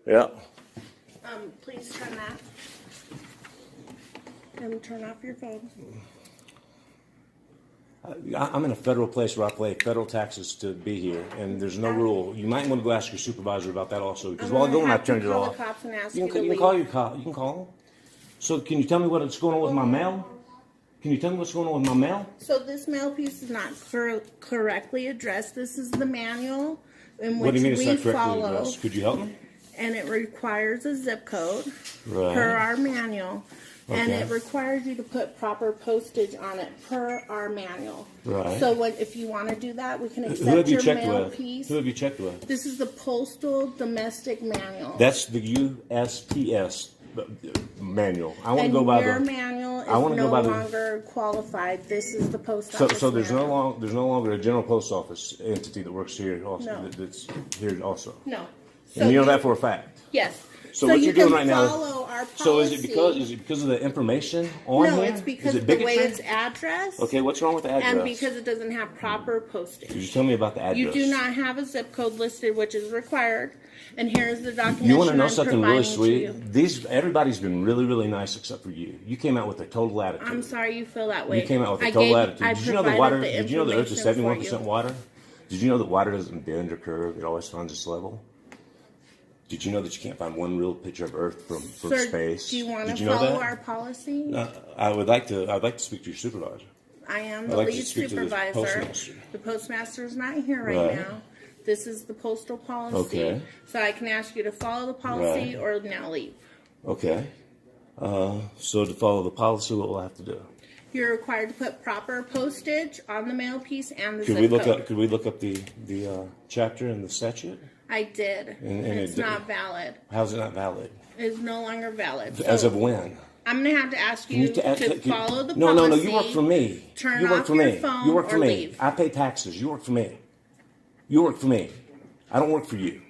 Yeah. Please turn that. And turn off your phone. I'm in a federal place where I pay federal taxes to be here, and there's no rule. You might want to go ask your supervisor about that also, because while going, I turned it off. You can call your cop. You can call them. So, can you tell me what's going on with my mail? Can you tell me what's going on with my mail? So this mail piece is not correctly addressed. This is the manual in which What do you mean it's we not correctly follow. addressed? Could you help me? And it requires a zip code Right. per our manual. And Okay. it requires you to put proper postage on it per our manual. Right. So if you want to do that, we can Who have accept you your checked mail with? piece. Who have you checked with? This is the Postal Domestic Manual. That's the USPS manual. I want to And go by your the. manual is I want to no go by the. longer qualified. This is the post So, office so there's manual. there's no longer a general post office entity that works here also. No. That's here also. No. And you know that for a fact. Yes. So what you you're doing can right now. follow our So policy. is it because of the information on No, here? it's because is of it the way bigotry? it's addressed. Okay, what's wrong with the address? And because it doesn't have proper postage. Could you tell me about the address? You do not have a zip code listed, which is required. And here's the documentation You want to know I'm something really providing to sweet? you. Everybody's been really, really nice except for you. You came out with a total attitude. I'm sorry you feel that way. You came out with a I total attitude. I Did you know the provided water? the Did you know the Earth is information for 71% you. water? Did you know that water doesn't bend or curve? It always finds its level. Did you know that you can't find one real picture of Earth from Sir, space? do you want Did to you know follow that? our policy? I'd like to speak to your supervisor. I am I'd the like to lead speak to the supervisor. postmaster. The postmaster is not here right Right. now. This is the postal policy. Okay. So I can ask you to follow the policy Right. or now leave. Okay. So to follow the policy, what will I have to do? You're required to put proper postage on the mail piece and the Could zip we look code. up? Could we look up the chapter in the statute? I did. And It's it- not valid. How's it not valid? It's no longer valid. As So of when? I'm going to have to ask you to follow the No, policy. no, no. You work for me. Turn You work off for your me. phone You work for or me. leave. I pay taxes. You work for me. You work for me. I don't work for you.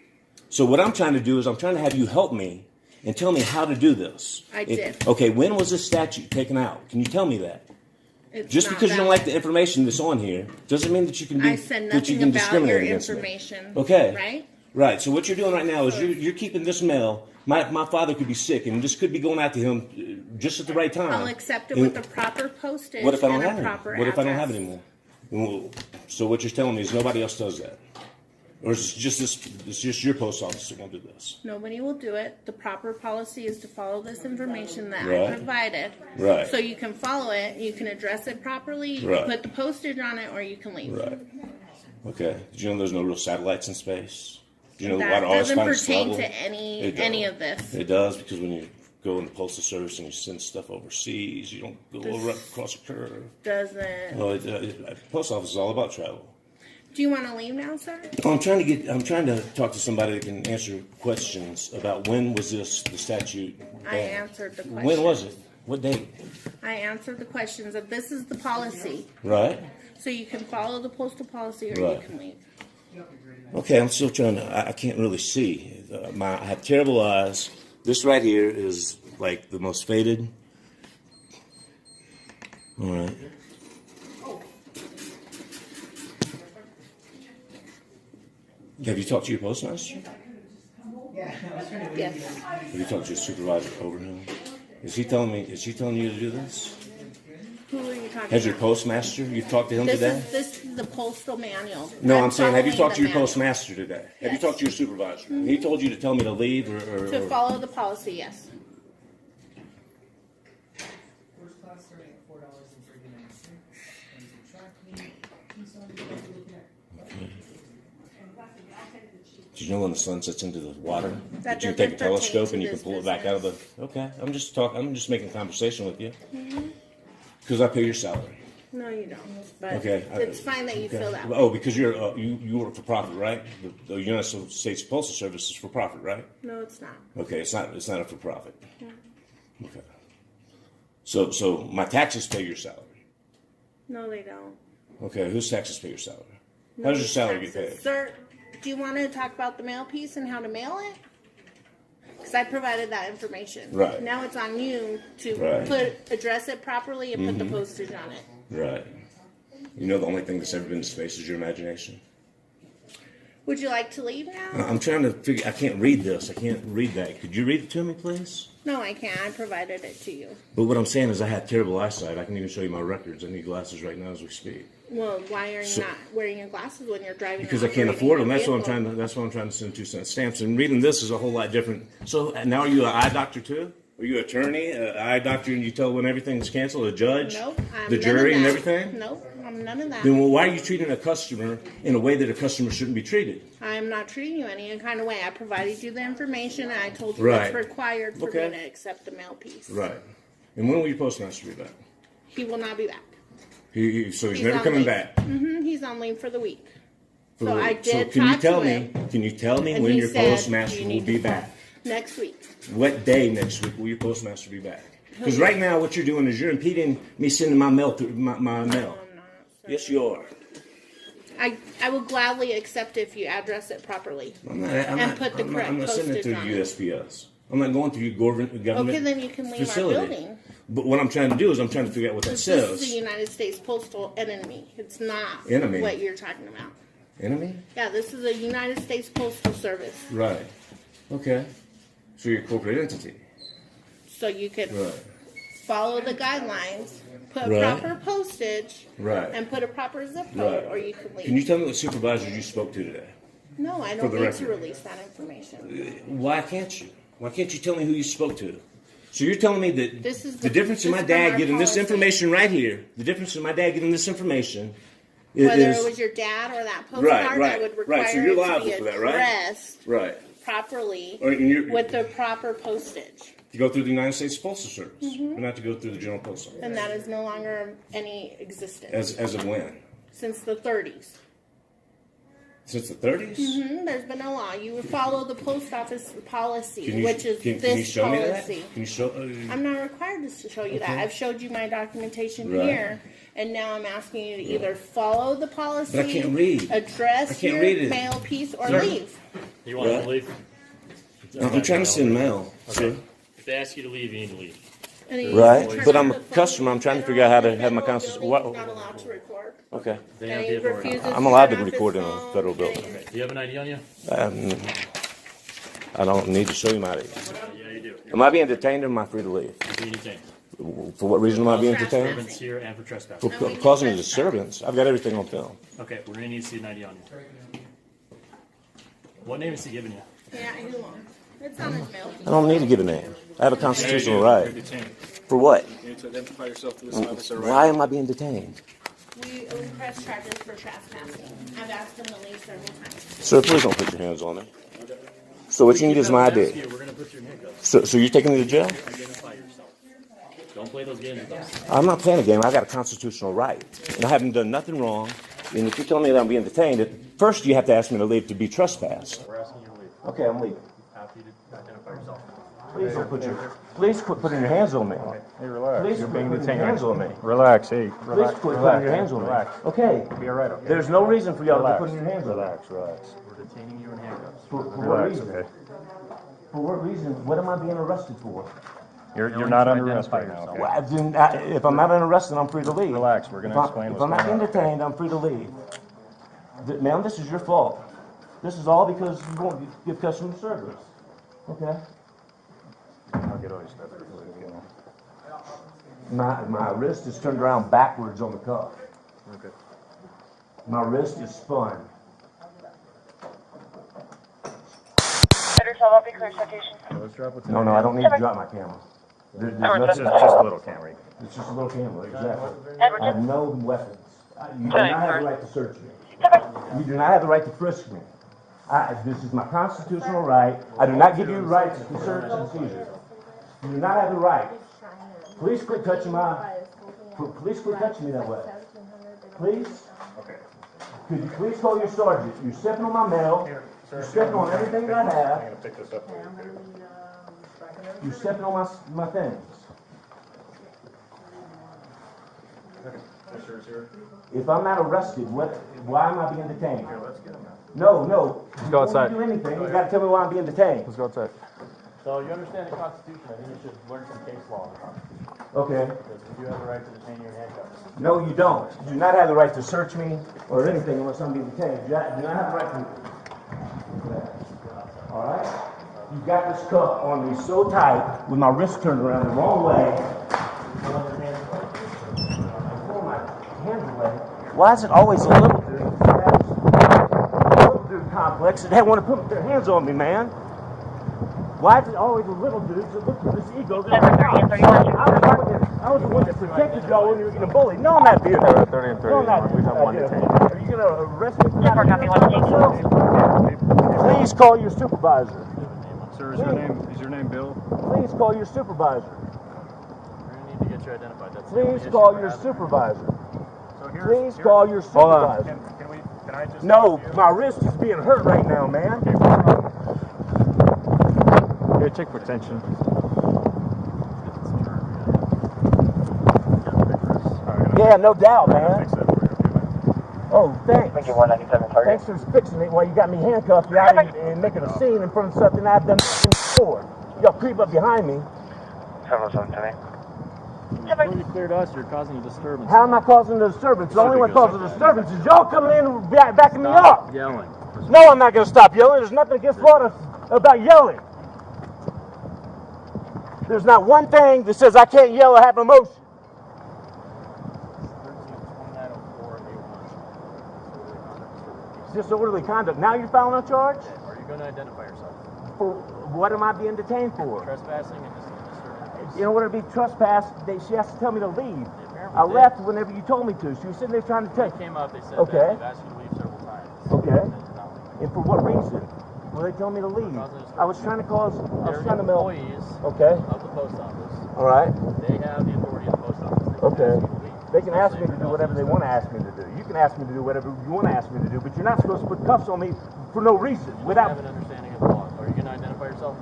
So what I'm trying to do is I'm trying to have you help me and tell me how to do this. I did. Okay, when was this statute taken out? Can you tell me that? It's Just not because you don't like valid. the information that's on here doesn't mean that you can be I said that you nothing can about discriminate your against me. information. Okay. Right? Right. So what you're doing right now is you're keeping this mail. My father could be sick, and this could be going out to him just at the right time. I'll accept it with the proper postage What if I don't and a have it? proper What if I don't address. have it anymore? Well, so what you're telling me is nobody else does that, or is it just this? It's just your post office that won't do this. Nobody will do it. The proper policy is to follow this information that Right. I provided. Right. So you can follow it, you can address it properly, you Right. can put the postage on it, or you can leave. Right. Okay. Did you know there's no real satellites in space? Did you know the That water always doesn't finds its pertain level? to any It does. of this. It does, because when you go in the postal service and you send stuff overseas, you don't go over across a curve. Doesn't. No, post office is all about travel. Do you want to leave now, sir? Well, I'm trying to talk to somebody that can answer questions about when was the statute I banned? answered the question. When was it? What date? I answered the questions of this is the policy. Right? So you can follow the postal policy or Right. you can leave. Okay, I'm still trying to, I can't really see. I have terrible eyes. This right here is like the most faded. All right. Have you talked to your postmaster? Yes. Have you talked to your supervisor over him? Is she telling you to do this? Who are you talking Has your about? postmaster, you've talked to him today? This is the postal manual. No, I'm saying, have you following talked to the your manual. postmaster today? Have you Yes. talked to your supervisor? He told you to tell me to leave To follow the policy, yes. First class starting at $4.39. Do you know when the sun sets into the water? That you can take a doesn't pertain telescope to and you can this pull it back out of the. Okay, I'm just making conversation with you. Because I pay your salary. No, you don't. But Okay, it's fine that you feel that way. Oh, because you work for profit, right? The United States Postal Service is for profit, right? No, it's not. Okay, it's not a for profit. Okay. So my taxes pay your salary. No, they don't. Okay, whose taxes pay your salary? No How does your salary get taxes. paid? Sir, do you want to talk about the mail piece and how to mail it? Because I provided that information. Right. Now it's on you to Right. address it properly and put the postage on it. Right. You know the only thing that's ever been to space is your imagination. Would you like to leave now? I'm trying to figure. I can't read this. I can't read that. Could you read it to me, please? No, I can't. I provided it to you. But what I'm saying is I have terrible eyesight. I can even show you my records. I need glasses right now as we speak. Well, why are you not wearing your glasses when you're driving? Because I can't afford them. That's what I'm trying to. That's why I'm trying to send 2-cent stamps. And reading this is a whole lot different. So now, are you an eye doctor too? Are you an attorney, an eye doctor, and you tell when everything's canceled? A judge? Nope. The jury and everything? Nope. I'm none of that. Then why are you treating a customer in a way that a customer shouldn't be treated? I'm not treating you any kind of way. I provided you the information, and I told you Right. what's required for me to accept the mail piece. Right. And when will your postmaster be back? He will not be back. So he's never coming back. He's on leave for the week. For So the I week. did can you talk tell to me? him, Can you tell me and when he your said, postmaster "You will need be to back? Next week. What day next week will your postmaster be back? Because right now, what you're doing is you're impeding me sending my mail through my mail. I'm not, sir. Yes, you are. I will gladly accept if you address it properly. I'm not sending it through on it. USPS. I'm not going through government Okay, then you can leave facility. our building. But what I'm trying to do is I'm trying to figure out what that This is the says. United States Postal Enemy. It's not Enemy? what you're talking about. Enemy? Yeah, this is a United States Postal Service. Right. Okay. So you're a corporate entity. So you can Right. follow the guidelines, put Right. proper postage, Right. and put a proper zip code, Right. or you can leave. Can you tell me what supervisors you spoke to today? No, I For don't the need record. to release that information. Why can't you? Why can't you tell me who you spoke to? So you're telling me that This is the difference in this my is from dad our getting this policy. information right here, the difference in my dad getting this information Whether is it was your dad or that postcard, Right, right, I would require right. So you're it to liable be for that, right? addressed right. properly Or you're, with the proper postage. to go through the United States Postal Service, Mm-hmm. but not to go through the General Post Office. And that is no longer any existence As of when? since the 30s. Since the 30s? There's been no law. You would follow the post office policy, Can you, which is can this you show me that? policy. Can you show? I'm not required to show you that. Okay. I've showed you my documentation Right. here, and now I'm asking you to either follow the policy, But I can't read. address I can't your read it. mail piece, or Sir? leave. You want What? to leave? I'm trying to send mail. Okay. If they ask you to leave, you need to leave. And you Right, turn but on I'm a the phone customer. I'm trying to figure out how to have my federal constant. building, he's not allowed to record. Okay. They And have he the authority. refuses I'm allowed to turn off his record in a phone, federal and building. he- Okay. Do you have an ID on you? I don't need to show you my ID. Yeah, you do. Am I being detained or am I free to leave? You're being detained. For what reason am I being Trespassing. detained? Disturbance here and for trespassing. For causing a disturbance. I've got everything on film. Okay, we're gonna need to see an ID on you. What name is he giving you? Yeah, he won't. It's on his mail. I don't need to give a name. I have a constitutional right. You're detained. For what? You need to identify yourself to this officer right Why am I being detained? We press charges for trespassing. I've asked him to leave several times. Sir, please don't put your hands on me. So what you need is my If we ID. ask you, we're gonna put your in handcuffs. So you're taking me to jail? Identify yourself. Don't play those games with us. I'm not playing a game. I got a constitutional right. And I haven't done nothing wrong. And if you're telling me that I'm being detained, first you have to ask me to leave to be trespassed. We're asking you to leave. Okay, I'm leaving. After you to identify yourself. Please quit putting your hands on me. Hey, relax. Please You're quit being putting your detained. hands on me. Relax, hey. Please Relax. quit Relax. putting your hands on me. Relax. Okay. Be alright, okay? There's no reason for y'all to Relax. put your hands on me. Relax, relax. We're detaining you in handcuffs. For what Relax, reason? okay? For what reason? What am I being arrested for? You're No, not to under arrest identify right now, yourself. okay? If I'm not under arrest, then I'm free to leave. Relax, we're gonna explain If what's I'm not going being on. detained, I'm free to leave. Ma'am, this is your fault. This is all because you won't give customer service. Okay? I'll get all your stuff. You know. My wrist is turned around backwards on the cuff. Okay. My wrist is spun. So let's drop what's in No, your I hand. don't need to drop my camera. There's It's nothing. just a little camera. It's just a little camera, exactly. I have no weapons. You do not have the right to search me. You do not have the right to frisk me. This is my constitutional right. I do not give you rights to search and seizure. You do not have the right. Please quit touching Please quit touching me that way. Please. Okay. Could you please call your sergeant? You're stepping on my mail. You're stepping on everything that I I'm have. gonna pick this up. You're stepping on my things. This yours here. If I'm not arrested, why am I being detained? Here, let's get him out. No. Let's go outside. Before you do anything, you gotta tell me why I'm being detained. Let's go outside. So you understand the Constitution. I think you should learn some case law. Okay. Because we do have the right to detain you in handcuffs. No, you don't. You do not have the right to search me or anything unless I'm being detained. You do not have the right to You got this cuff on me so tight with my wrist turned around the wrong way. Why is it always a little dude? Little dude complex that they want to put their hands on me, man. Why is it always the little dudes that look for this ego? I was the one that protected y'all when you were getting bullied. No, I'm not being hurt. 30 and 30. No, I'm not. We have one detained. Are you going to arrest me for not being myself? Please call your supervisor. Sir, is your name Bill? Please call your supervisor. We're gonna need to get you identified. That's the Please only call issue your we're having. supervisor. So Please call your Hold on. supervisor. Can I just No, my wrist is being hurt right now, man. Here, check for tension. Yeah, no doubt, man. Fix that for you, okay, man? Oh, thanks. Thank you, 197 target. Thanks for fixing it while you got me handcuffed out and making a scene in front of something I've done before. Y'all creep up behind me. 707 to me. Before you cleared us, you're causing a disturbance. How am I causing a disturbance? The only one causing a disturbance is y'all coming in and backing me up. Yelling. No, I'm not going to stop yelling. There's nothing against Florida about yelling. There's not one thing that says I can't yell or have emotion. 13-2904A1. Disorderly conduct. Now you're filing a charge? Are you going to identify yourself? For what am I being detained for? Trespassing and disturbing. In order to be trespassed, she has to tell me to leave. apparently I did. left whenever you told me to. She was sitting there trying to They take. came up, they said Okay. that they've asked you to leave several times. Okay. And you're not leaving. And for what reason? Well, they told me to leave. I was trying to cause. I was They're trying to mail. employees Okay. of the post office. All right. They have the authority of the post office. They can Okay. ask you to leave. They can ask me Especially to do if whatever they want to ask me to do. You can ask me to do whatever you want to ask me to do, but you're not supposed to put cuffs on me for no reason. You Without. have an understanding of the law. Are you going to identify yourself?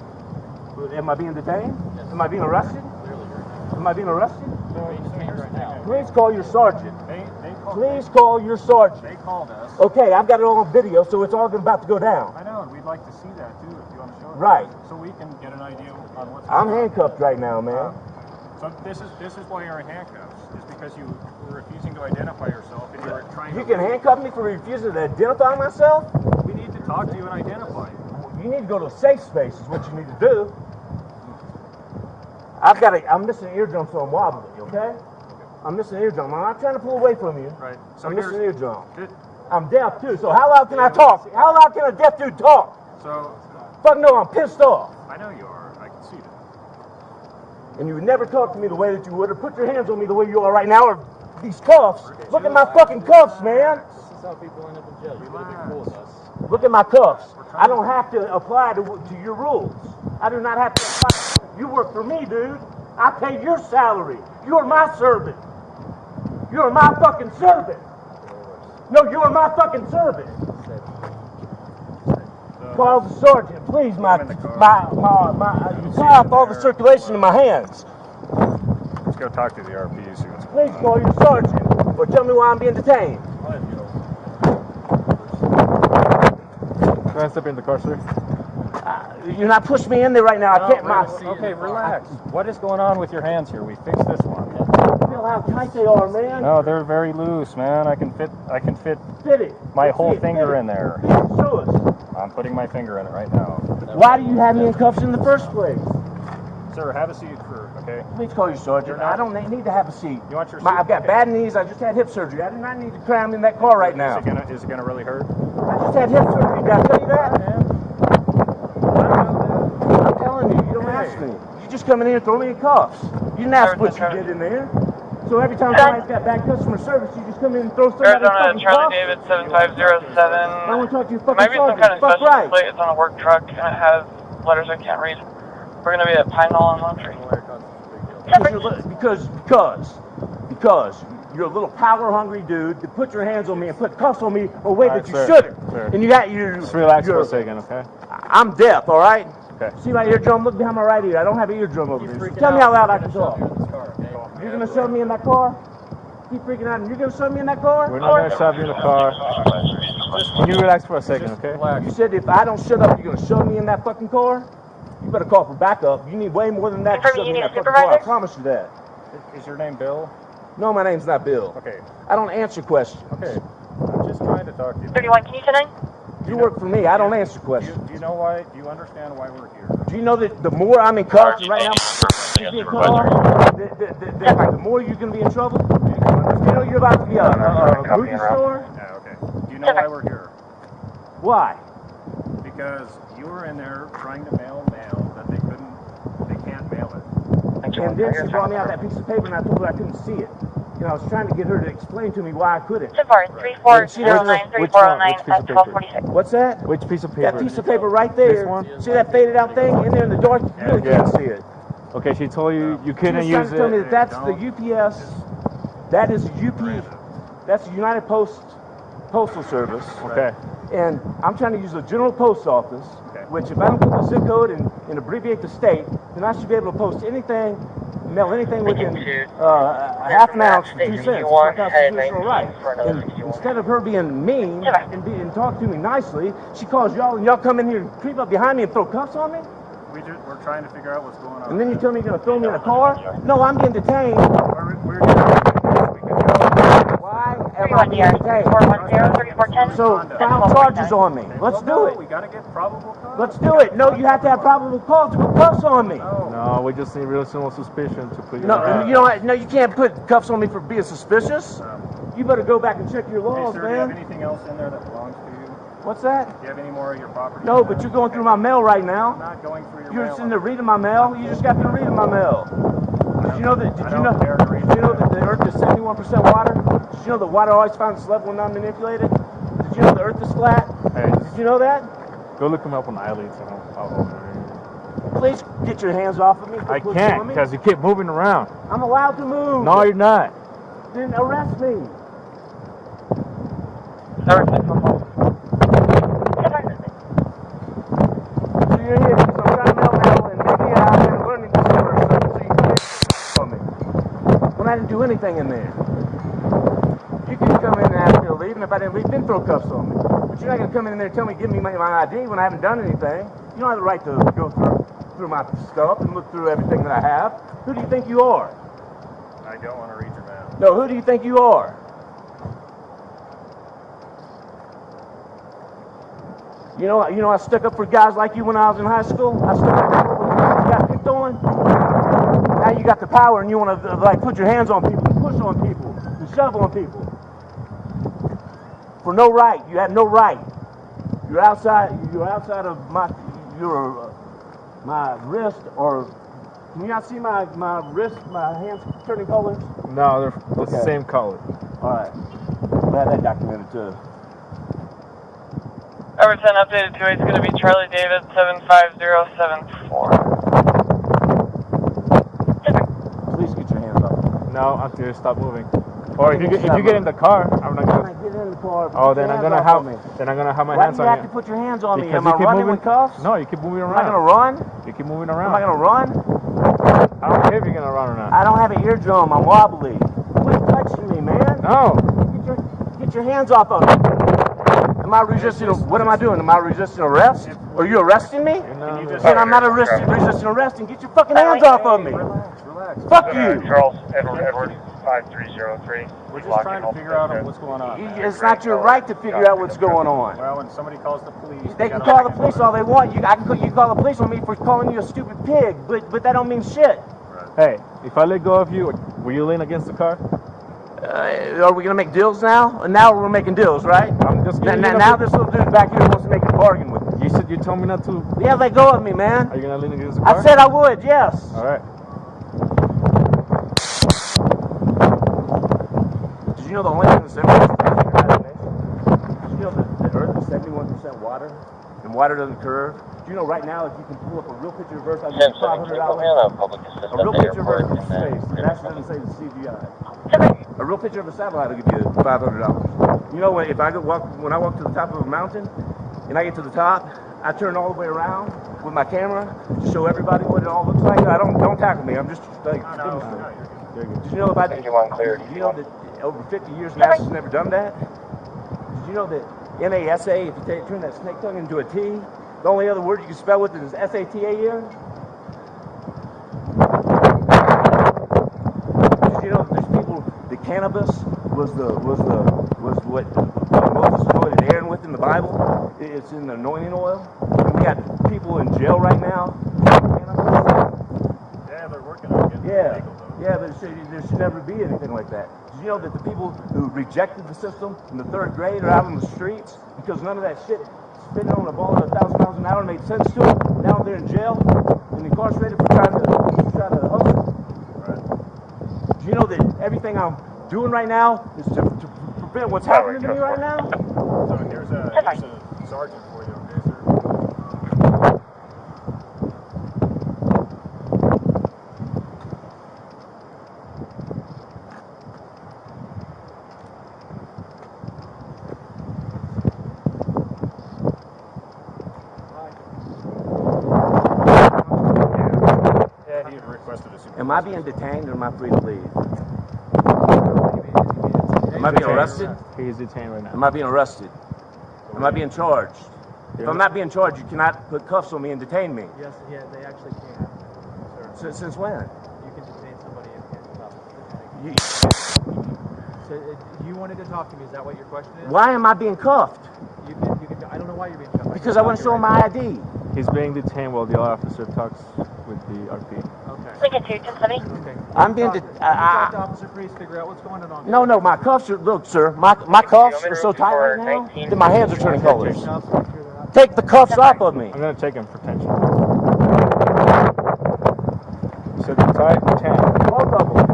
Am I being detained? Yes. Am I being arrested? Clearly, you're Am I being arrested? being detained right now. Please call your sergeant. They called, Please call your sergeant. they called us. Okay, I've got it all on video, so it's all about to go down. I know, and we'd like to see that too, if you want to show it. Right. So we can get an idea on what's I'm going on. handcuffed right now, man. So this is why you're in handcuffs, is because you were refusing to identify yourself and you were trying You to... can handcuff me for refusing to identify myself? We need to talk to you and identify you. You need to go to a safe space is what you need to do. I'm missing an eardrum, so I'm wobbly, okay? I'm missing an eardrum. I'm not trying to pull away from you. Right. So I'm missing an eardrum. It- I'm deaf too, so how loud can I talk? How loud can a deaf dude talk? So, Fuck no, I'm pissed off. I know you are. I can see that. And you would never talk to me the way that you would, or put your hands on me the way you are right now, or these cuffs. Look at my fucking cuffs, man. This is how people end up in jail. You're going to be cool with us. Look at my cuffs. I don't have to apply to your rules. I do not have to apply. You work for me, dude. I pay your salary. You're my servant. You're my fucking servant. No, you're my fucking servant. Call the sergeant, please. You cut off all the circulation in my hands. Let's go talk to the RP, see what's going Please call your sergeant, or tell me why I'm being detained. Can I step in the car, sir? You're not pushing me in there right now. I can't. Okay, relax. What is going on with your hands here? We fixed this one. Feel how tight they are, man. No, they're very loose, man. I can fit Fit it. my Let's whole see it. finger Fit it. in there. Fit it. Show us. I'm putting my finger in it right now. Why do you have me in cuffs in the first place? Sir, have a seat for, okay? Please call your sergeant. I don't need to have a seat. You want your seat? I've got Okay. bad knees. I just had hip surgery. I do not need to cram in that car right now. Is it gonna really hurt? I just had hip surgery. Did I tell you that? I'm telling you. You don't ask me. You just come in here and throw me in cuffs. You didn't ask what you did in there. So every time somebody's got bad customer service, you just come in and throw somebody in Arizona, fucking Charlie cuffs? David 7507. I want to talk to your fucking Might be some sergeant. kind of Fuck special right. plate. It's on a work truck and it has letters I can't read. We're gonna be at Pine Knoll and Laundry. Because you're a little power-hungry dude to put your hands on me and put cuffs on me a way that you sir. shouldn't. Sir. And you got your. Just relax for your- a second, okay? I'm deaf, all right? Okay. See my eardrum? Look behind my right ear. I don't have an eardrum over there. So tell me how loud I can talk. You're gonna shove me in that car? Keep freaking out. And you're gonna shove me in that car? We're not gonna shove you in the car. Can you relax for a second, okay? You said if I don't shut up, you're gonna shove me in that fucking car? You better call for backup. You need way more than that to shove me in that fucking car. I promise you that. Is your name Bill? No, my name's not Bill. Okay. I don't answer questions. Okay. I'm just trying to talk to you. 31, can you send in? You work for me. I don't answer questions. Do you know why? Do you understand why we're here? Do you know that the more I'm in cuffs right now, the more you're going to be in trouble? You know you're about to be a movie store? Yeah, okay. Do you know why we're here? Why? Because you were in there trying to mail mail that they can't mail it. And then she brought me out that piece of paper and I told her I couldn't see it. And I was trying to get her to explain to me why I couldn't. Safari 3409-3409 at 1246. What's that? Which piece of paper? That piece of paper right there. This one? See that faded out thing in there in the dark? You really can't see it. Okay, she told you you couldn't She use was trying to tell me it. that that's the UPS. That is that's the United Postal Service. Okay. And I'm trying to use the General Post Office, which if I don't put the zip code and abbreviate the state, then I should be able to post anything, mail anything within a half an ounce for 2 cents. It's my constitutional right. And instead of her being mean and talking to me nicely, she calls y'all and y'all come in here and creep up behind me and throw cuffs on me? We're trying to figure out what's going on. And then you tell me you're going to throw me in a car? No, I'm getting detained. We're Why am I being detained? 410-3410. So file charges on me. Let's do it. We got to get probable cause. Let's do it. No, you have to have probable cause to put cuffs on me. No, we just need reasonable suspicion to put you No, around. you know what? No, you can't put cuffs on me for being suspicious. You better go back and check your Hey, laws, sir, do you have man. anything else in there that belongs to you? What's that? Do you have any more of your property? No, but you're going through my mail right I'm now. not going through your You're mail. sitting there reading my mail. You just got through reading my mail. Did you know that? Did I you don't know? dare to read Did you know your that the Earth is 71% water? Did you know that water always finds its level when not manipulated? Did you know the Earth is flat? Hey, Did you know that? go look him up on iLeads and I'll hold it. Please get your hands off of me. I Quit can't pulling me. because you keep moving around. I'm allowed to move. No, you're not. Then arrest me. So you're here because I'm trying to mail and maybe I've been learning this sort of stuff so you can on me. When I didn't do anything in there. You can come in and ask me to leave, and if I didn't leave, then throw cuffs on me. But you're not going to come in there and tell me, give me my ID when I haven't done anything. You don't have the right to go through my stuff and look through everything that I have. Who do you think you are? I don't want to read your mail. No, who do you think you are? You know, I stuck up for guys like you when I was in high school. I stuck up for people when you got picked on. Now you got the power and you want to like put your hands on people, and push on people, and shove on people. For no right, you had no right. You're outside of my wrist, or can you not see my wrist, my hands turning colors? No, they're the same color. All right, glad that documented too. Everton updated to it's going to be Charlie David 75074. Please get your hands off. No, until you stop moving. Or if you get in the car, I'm not When gonna. I get in the car, Oh, put then your I'm hands gonna off have on me. my Why hands do you on have to you. put your hands on me? Because Am I you keep running moving. with cuffs? No, you keep moving Am I around. gonna run? You keep moving Am around. I gonna run? I don't care if you're gonna run or not. I don't have an eardrum. I'm wobbly. Quit touching me, man. No. Get your hands off of me. Am I resisting? What am I doing? Am I resisting arrest? Are you arresting me? Then I'm not resisting arrest. And get your fucking hands off of me. Relax. Fuck you. Charles Edward 5303. We're just trying to figure out what's going on. It's not your right to figure out what's going on. Well, when somebody calls the police, They can call the police all they want. You can call the police on me for calling you a stupid pig, but that don't mean shit. Hey, if I let go of you, will you lean against the car? Are we gonna make deals now? And now we're making deals, right? I'm just giving you Now this little dude back here wants to make a bargain with me. You told me not to. Yeah, let go of me, man. Are you gonna lean against the car? I said I would, yes. All right. Did you know the only thing that's 71% imagination? Did you know that the Earth is 71% water, and water doesn't curve? Do you know right now if you can pull up a real picture of Earth, I'll give you $500. A real picture of Earth from space. The NASA doesn't say the CGI. A real picture of a satellite will give you $500. You know when I walk to the top of a mountain, and I get to the top, I turn all the way around with my camera to show everybody what it all looks like. Don't tackle me. I'm just like demonstrating. Did you know about that? Did you know that over 50 years NASA's never done that? Did you know that NASA, if you turn that snake tongue into a T, the only other word you can spell with it is SATAN? Did you know that there's people that cannabis was what Moses anointed Aaron with in the Bible? it's in the anointing oil. And we got people in jail right now. Yeah, they're working on getting it legal, though. Yeah, but there should never be anything like that. Did you know that the people who rejected the system in the 3rd grade are out on the streets because none of that shit spinning on a ball at 1,000 miles an hour made sense to them? Now they're in jail and incarcerated for trying to hustle. Right. Do you know that everything I'm doing right now is to prevent what's happening to me right now? So here's a sergeant for you, okay, sir? Yeah, he requested a supervisor. Am I being detained or am I free to leave? Am I being arrested? He is detained right now. Am I being arrested? Am I being charged? If I'm not being charged, you cannot put cuffs on me and detain me. Yes, yeah, they actually can. Since when? You can detain somebody and handcuff them. You, So you wanted to talk to me. Is that what your question is? why am I being cuffed? You can. I don't know why you're being cuffed. Because I want to show him my ID. He's being detained while the officer talks with the RP. Okay. Lincoln 2, 1070. Okay. I'm being Talk to Officer Priest. Figure out what's going on. No, my cuffs are, look, sir, my cuffs are so tight right now that my hands are turning colors. Take the cuffs off of me. I'm going to take him for tension. You said they're tight? 10. Both of them.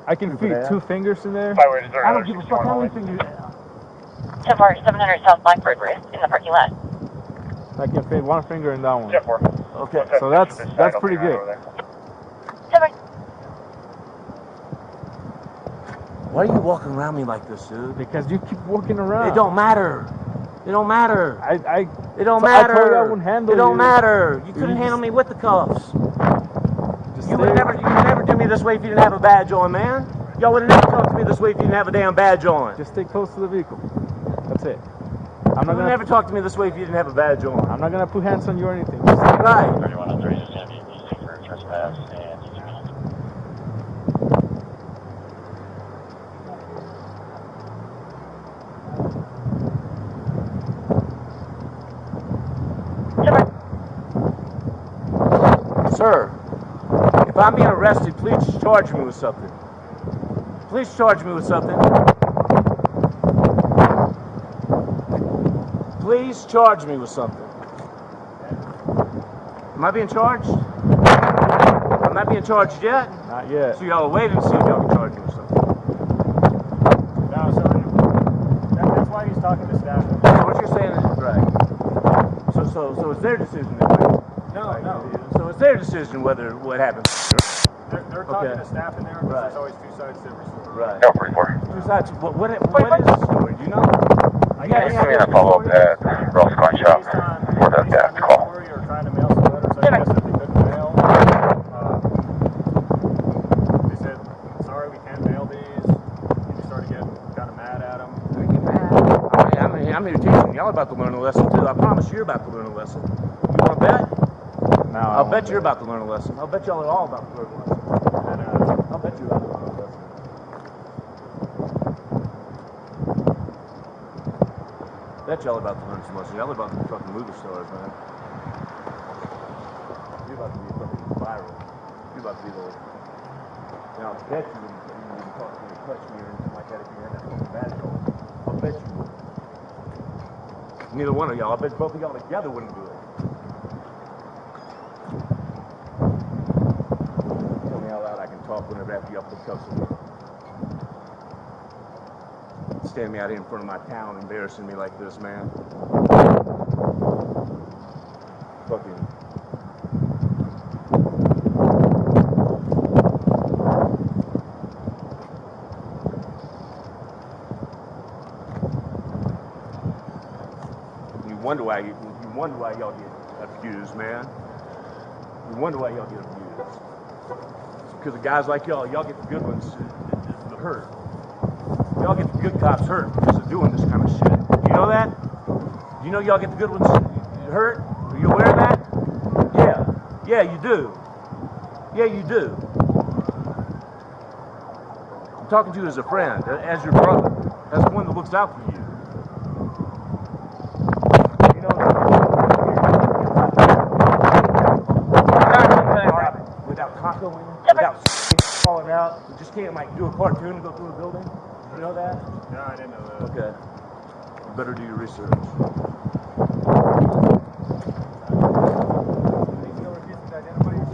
I can feed 2 fingers in there. I don't give a fuck how many fingers. 700 South Blackbird, we're in the parking lot. I can feed 1 finger in that one. Okay. So that's pretty good. 7. Why are you walking around me like this, dude? Because you keep walking around. It don't matter. It don't matter. It don't so matter. I told you I wouldn't handle it don't you. matter. You couldn't handle me with the cuffs. Just You would never do me this way if you didn't have a badge on, man. Y'all would have never talked to me this way if you didn't have a damn badge on. Just stay close to the vehicle. That's it. I'm You not would gonna never talk to me this way if you didn't have a badge on. I'm not gonna put hands on you or anything. Just Right. 3103 is going to be used for trespass and Sir, if I'm being arrested, please charge me with something. Please charge me with something. Please charge me with something. Am I being charged? I'm not being charged yet? not yet. So y'all are waiting to see if y'all can charge me with something. No, sir. That's why he's talking to staff. So what you're saying is right. So it's their decision then, right? No. So it's their decision whether what happens. They're talking Okay. to staff in there because Right. there's always 2 sides to every story. Right. no 44. Besides, what is the story? Do you know? Give me a follow-up at Ralph's Coin Shop for the gas call. Or trying to mail some letters, I guess, that they couldn't mail. They said, sorry, we can't mail these. And you started getting kind of mad at them. I'm here teaching y'all about to learn a lesson too. I promise you're about to learn a lesson. You want to bet? No, I'll bet you're about to learn a lesson. I'll bet y'all are all about to learn a lesson. And, I'll bet you're about to learn a lesson. Bet y'all about to learn some lessons. Y'all are about to be fucking movie stars, man. You're about to be fucking viral. You're about to be the. Now, I'll bet you wouldn't talk to me or touch me or anything like that if you had that fucking badge on. I'll bet you would. Neither one of y'all. I bet both of y'all together wouldn't do it. Tell me how loud I can talk whenever after y'all put cuffs on me. Stand me out here in front of my town embarrassing me like this, man. Fucking. You wonder why y'all get abused, man. You wonder why y'all get abused. It's because of guys like y'all get the good ones that hurt. Y'all get the good cops hurt because of doing this kind of shit. You know that? You know y'all get the good ones hurt? Are you aware of that? Yeah, you do. Yeah, you do. I'm talking to you as a friend, as your brother, as one that looks out for you. You know, without cacoing, without falling out, you just can't like do a cartoon and go through a building. You know that? No, I didn't know that. Okay. You better do your research.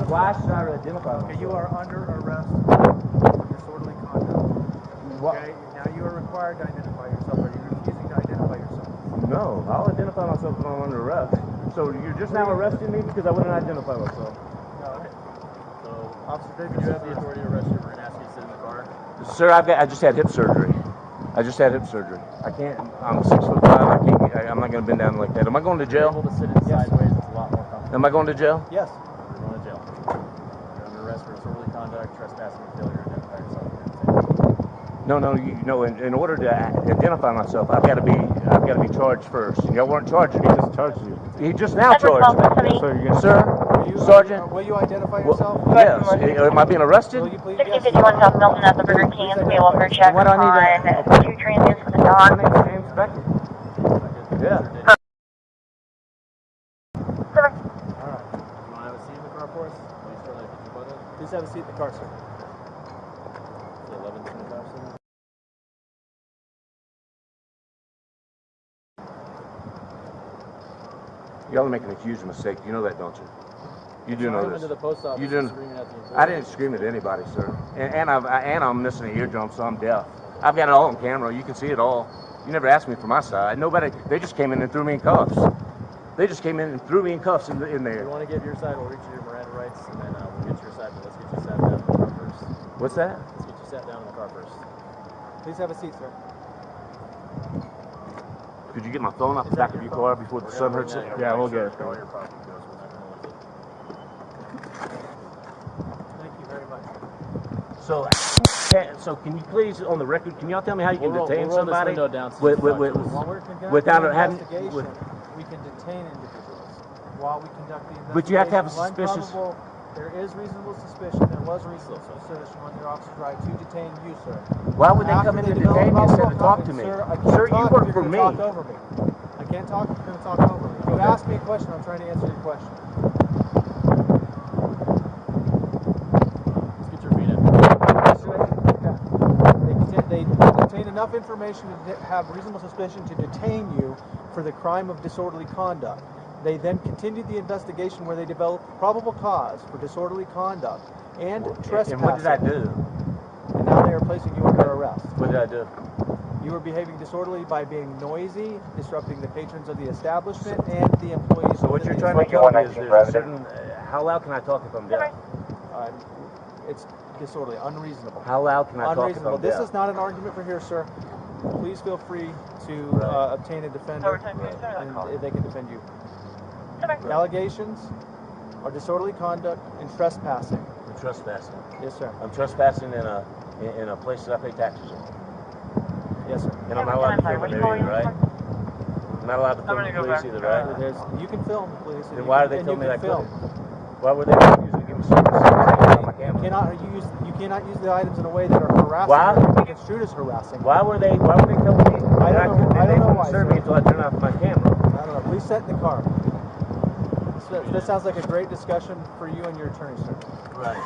Why should I identify myself? Okay, you are under arrest for disorderly conduct. Okay, now you are required to identify yourself. Are you refusing to identify yourself? No, I'll identify myself when I'm under arrest. So you're just now arresting me because I wouldn't identify myself. No. So, Officer do Davis, you have the authority to arrest you? We're going to ask you to sit in the car. Sir, I just had hip surgery. I just had hip surgery. I can't. I'm 6'5". I can't. I'm not going to bend down like that. Am I going to You're jail? able to sit in sideways. It's a lot more comfortable. Am I going to jail? yes. You're going to jail. You're under arrest for disorderly conduct, trespassing, and failure to identify yourself. No. In order to identify myself, I've got to be charged first. And y'all weren't charging me. Just charged you. He just now charged me. Sergeant. Will you identify yourself? Yes. Am I being arrested? Will you please? 1651 South Milton at the Burger King. We will for check What do I need on 2 transients with a My dog. name's James Beckett. Yeah. You want to have a seat in the car for us? Please start like your butt in. Please have a seat in the car, sir. 11:25, sir. Y'all are making a huge mistake. You know that, don't you? You do know Into the this. post office You didn't. screaming at the employees. I didn't scream at anybody, sir. And I'm missing an eardrum, so I'm deaf. I've got it all on camera. You can see it all. You never asked me for my side. Nobody. They just came in and threw me in cuffs. They just came in and threw me in cuffs in If you there. want to give your side, we'll reach you your Miranda rights, and then we'll get your side, but let's get you sat down in the car first. What's that? Let's get you sat down in the car first. Please have a seat, sir. Could you get my phone off the back of your car before the sun hurts it? Yeah, we'll get it. All your property goes, we're not going to lose it. Thank you very much. So can you please, on the record, can y'all tell me how you can We'll detain roll this somebody window down so with, you can with, talk to us. While we're conducting without the having? investigation, With, we can detain individuals. While we conduct the investigation, But you have to have a when suspicious- probable, there is reasonable suspicion. There was reasonable suspicion when the officers arrived to detain you, sir. why would they After come in they and develop detain me instead of probable talk to cause, me? Sir, I can't Sir, you talk work if for you're me. gonna talk over me. I can't talk if you're going to talk over me. You Okay. asked me a question. I'm trying to answer your question. Let's get your feet in. They obtained enough information to have reasonable suspicion to detain you for the crime of disorderly conduct. They then continued the investigation where they developed probable cause for disorderly conduct and trespassing. And what did I do? And now they are placing you under arrest. What did I do? You were behaving disorderly by being noisy, disrupting the patrons of the establishment and the employees. So what you're within trying the to tell me is there's a certain. How loud can I talk if I'm deaf? It's disorderly, unreasonable. How loud can I talk if Unreasonable. I'm This deaf? is not an argument for here, sir. Please feel free to obtain a defender, and they can defend you. The allegations are disorderly conduct and trespassing. I'm trespassing. Yes, sir. I'm trespassing in a place that I pay taxes in. Yes, sir. And I'm not allowed to film it there either, right? I'm not allowed to film the police either, right? You can film, please. Then why are they telling me that I film? couldn't? Why were they refusing to give me service on my camera? You cannot use the items in a way that are harassing Why? or can be construed as harassing. Why were they telling me I don't know. I don't know why, serve me sir. until I turn off my camera? I don't know. Please sit in the car. This sounds like a great discussion for you and your attorney, sir. Right.